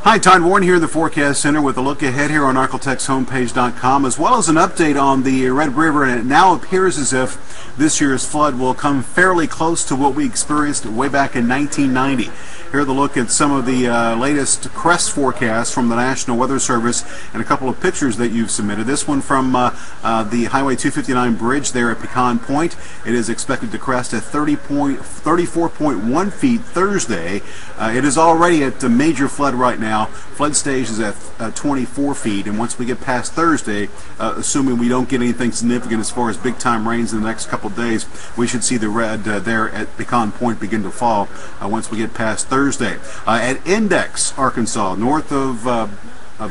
Hi, Todd Warren here in the Forecast Center with a look ahead here on ArklateXHomepage.com, as well as an update on the Red River. And it now appears as if this year's flood will come fairly close to what we experienced way back in 1990. Here the look at some of the latest crest forecasts from the National Weather Service and a couple of pictures that you've submitted. This one from the Highway 259 bridge there at Pecan Point. It is expected to crest at 34.1 feet Thursday. It is already at a major flood right now. Flood stage is at 24 feet, and once we get past Thursday, assuming we don't get anything significant as far as big time rains in the next couple of days, we should see the red there at Pecan Point begin to fall once we get past Thursday. At Index, Arkansas, north of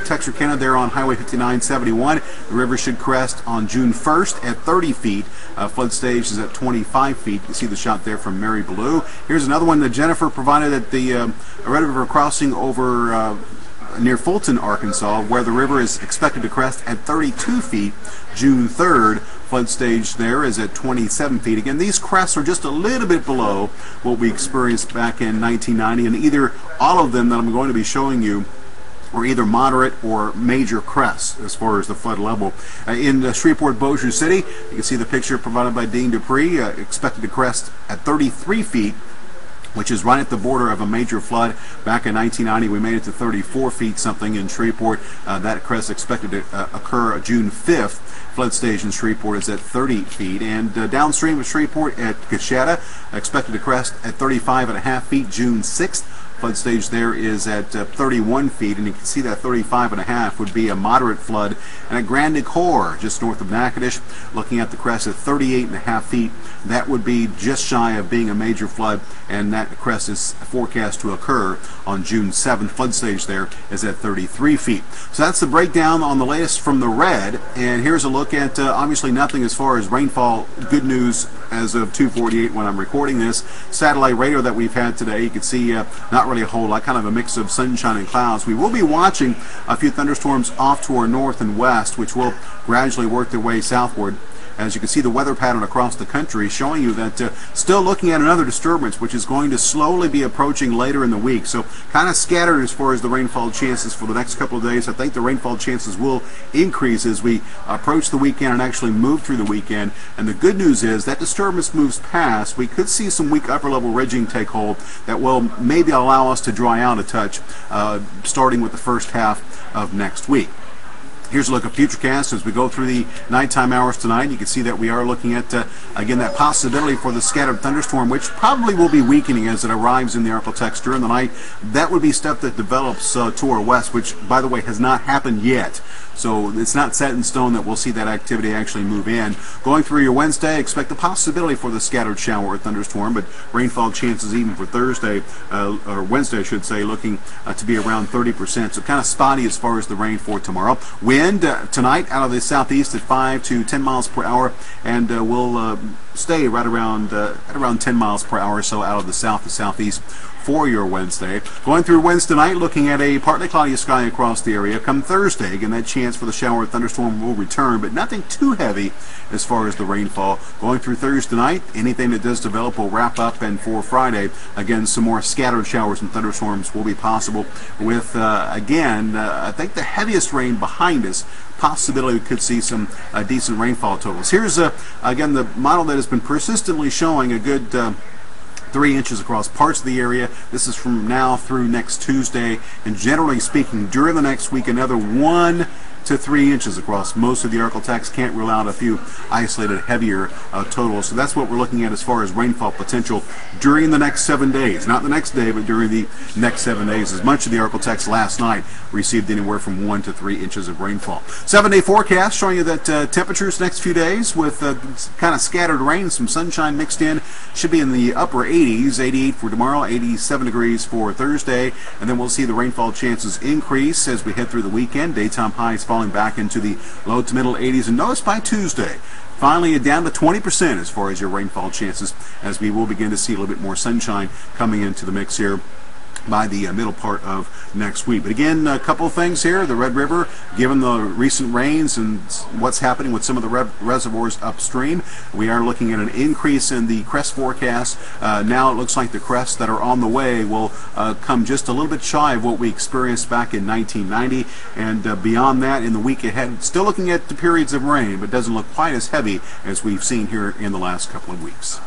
Texarkana there on Highway 5971, the river should crest on June 1st at 30 feet. Flood stage is at 25 feet. You can see the shot there from Mary Blue. Here's another one that Jennifer provided at the Red River crossing over near Fulton, Arkansas, where the river is expected to crest at 32 feet June 3rd. Flood stage there is at 27 feet. Again, these crests are just a little bit below what we experienced back in 1990, and either all of them that I'm going to be showing you or either moderate or major crests as far as the flood level. In Shreveport, Bossier City, you can see the picture provided by Dean Dupree, expected to crest at 33 feet, which is right at the border of a major flood. Back in 1990, we made it to 34 feet something in Shreveport. That crest expected to occur June 5th. Flood stage in Shreveport is at 30 feet. And downstream of Shreveport at Coshada, expected to crest at 35.5 feet June 6th. Flood stage there is at 31 feet, and you can see that 35.5 would be a moderate flood. And at Grand Ecore, just north of Natchitoches, looking at the crest at 38.5 feet, that would be just shy of being a major flood, and that crest is forecast to occur on June 7th. Flood stage there is at 33 feet. So that's the breakdown on the latest from the red, and here's a look at obviously nothing as far as rainfall. Good news as of 2:48 when I'm recording this. Satellite radar that we've had today, you can see not really a whole lot, kind of a mix of sunshine and clouds. We will be watching a few thunderstorms off to our north and west, which will gradually work their way southward. As you can see, the weather pattern across the country showing you that still looking at another disturbance, which is going to slowly be approaching later in the week. So kind of scattered as far as the rainfall chances for the next couple of days. I think the rainfall chances will increase as we approach the weekend and actually move through the weekend. And the good news is that disturbance moves past. We could see some weak upper level ridging take hold that will maybe allow us to dry out a touch starting with the first half of next week. Here's a look at Futurecast as we go through the nighttime hours tonight. You can see that we are looking at, again, that possibility for the scattered thunderstorm, which probably will be weakening as it arrives in the Arklatex during the night. That would be stuff that develops to our west, which, by the way, has not happened yet. So it's not set in stone that we'll see that activity actually move in. Going through your Wednesday, expect the possibility for the scattered shower or thunderstorm, but rainfall chances even for Thursday, or Wednesday I should say, looking to be around 30%. So kind of spotty as far as the rain for tomorrow. Wind tonight out of the southeast at 5 to 10 miles per hour, and will stay right around at around 10 miles per hour or so out of the south to southeast for your Wednesday. Going through Wednesday night, looking at a partly cloudy sky across the area. Come Thursday, again, that chance for the shower or thunderstorm will return, but nothing too heavy as far as the rainfall. Going through Thursday night, anything that does develop will wrap up, and for Friday, again, some more scattered showers and thunderstorms will be possible with, again, I think the heaviest rain behind us. Possibility we could see some decent rainfall totals. Here's, again, the model that has been persistently showing a good 3 inches across parts of the area. This is from now through next Tuesday, and generally speaking, during the next week, another 1 to 3 inches across most of the Arklatex. Can't rule out a few isolated heavier totals. So that's what we're looking at as far as rainfall potential during the next 7 days. Not the next day, but during the next 7 days. As much of the Arklatex last night received anywhere from 1 to 3 inches of rainfall. 7-day forecast showing you that temperatures next few days with kind of scattered rain, some sunshine mixed in, should be in the upper 80s, 88 for tomorrow, 87 degrees for Thursday, and then we'll see the rainfall chances increase as we head through the weekend. Daytime highs falling back into the low to middle 80s, and notice by Tuesday finally down to 20% as far as your rainfall chances, as we will begin to see a little bit more sunshine coming into the mix here by the middle part of next week. But again, a couple of things here. The Red River, given the recent rains and what's happening with some of the reservoirs upstream, we are looking at an increase in the crest forecast. Now it looks like the crests that are on the way will come just a little bit shy of what we experienced back in 1990, and beyond that in the week ahead, still looking at the periods of rain, but doesn't look quite as heavy as we've seen here in the last couple of weeks.